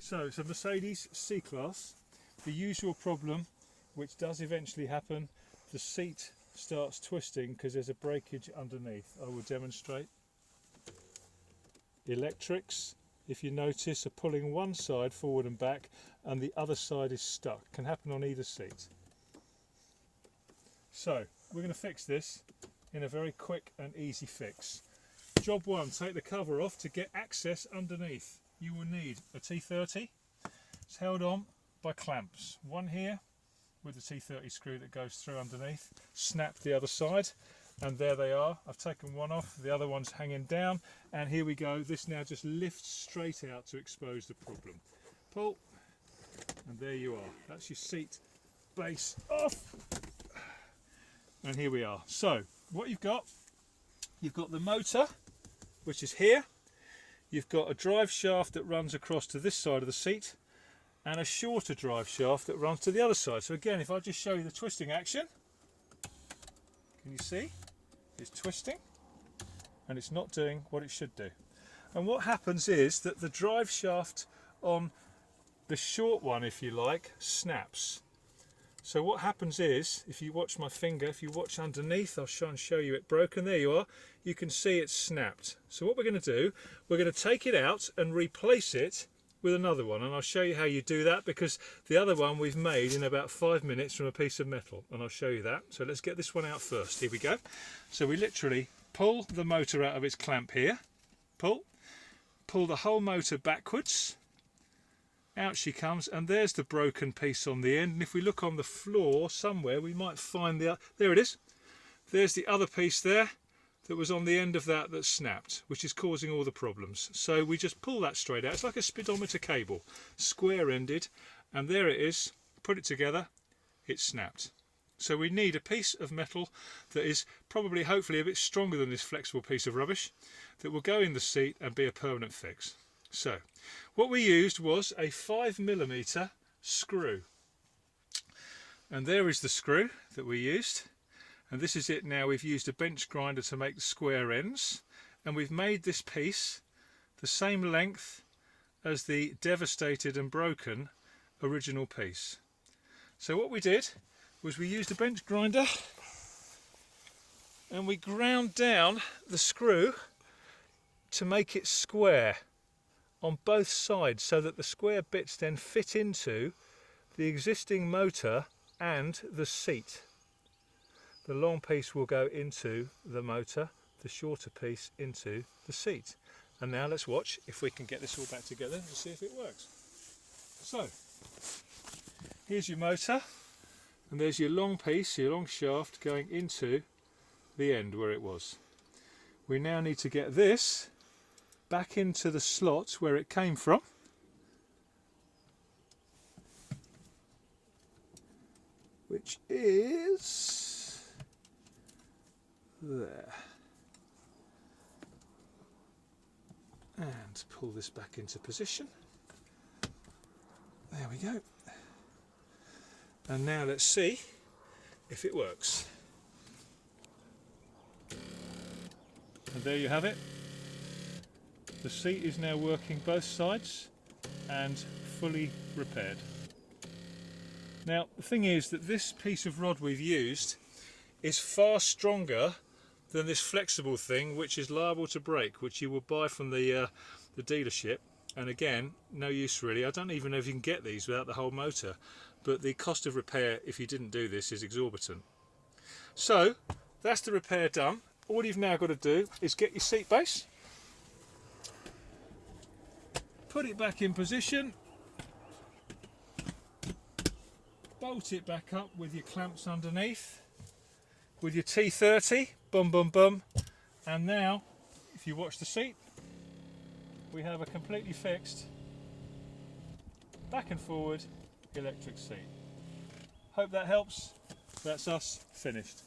So it's a Mercedes C-Class. The usual problem, which does eventually happen, the seat starts twisting because there's a breakage underneath. I will demonstrate. Electrics, if you notice, are pulling one side forward and back and the other side is stuck. Can happen on either seat. So we're going to fix this in a very quick and easy fix. Job one, take the cover off. To get access underneath, you will need a T30. It's held on by clamps. One here with the T30 screw that goes through underneath. Snap the other side, and there they are. I've taken one off, the other one's hanging down, and here we go. This now just lifts straight out to expose the problem. Pull, and there you are. That's your seat base off. And here we are. So what you've got the motor, which is here. You've got a drive shaft that runs across to this side of the seat and a shorter drive shaft that runs to the other side. So again, if I just show you the twisting action, can you see? It's twisting and it's not doing what it should do. And what happens is that the drive shaft on the short one, if you like, snaps. So what happens is, if you watch my finger, if you watch underneath, I'll try and show you it broken. There you are. You can see it's snapped. So what we're going to do, we're going to take it out and replace it with another one. And I'll show you how you do that, because the other one we've made in about 5 minutes from a piece of metal. And I'll show you that. So let's get this one out first. Here we go. So we literally pull the motor out of its clamp here. Pull the whole motor backwards. Out she comes, and there's the broken piece on the end. And if we look on the floor somewhere, we might find there it is. There's the other piece there that was on the end of that snapped, which is causing all the problems. So we just pull that straight out. It's like a speedometer cable, square ended, and there it is. Put it together, it's snapped. So we need a piece of metal that is probably, hopefully, a bit stronger than this flexible piece of rubbish that will go in the seat and be a permanent fix. So what we used was a 5mm screw, and there is the screw that we used, and this is it now. We've used a bench grinder to make the square ends, and we've made this piece the same length as the devastated and broken original piece. So what we did was we used a bench grinder and we ground down the screw to make it square on both sides, so that the square bits then fit into the existing motor and the seat. The long piece will go into the motor, the shorter piece into the seat. And now let's watch if we can get this all back together and see if it works. So here's your motor, and there's your long piece, your long shaft going into the end where it was. We now need to get this back into the slot where it came from. Which is there. And pull this back into position. There we go. And now let's see if it works. And there you have it. The seat is now working both sides and fully repaired. Now the thing is that this piece of rod we've used is far stronger than this flexible thing, which is liable to break, which you will buy from the dealership. And again, no use really. I don't even know if you can get these without the whole motor, but the cost of repair if you didn't do this is exorbitant. So that's the repair done. All you've now got to do is get your seat base, put it back in position, bolt it back up with your clamps underneath, with your T30, bum bum bum, and now if you watch the seat, we have a completely fixed back and forward electric seat. Hope that helps. That's us finished.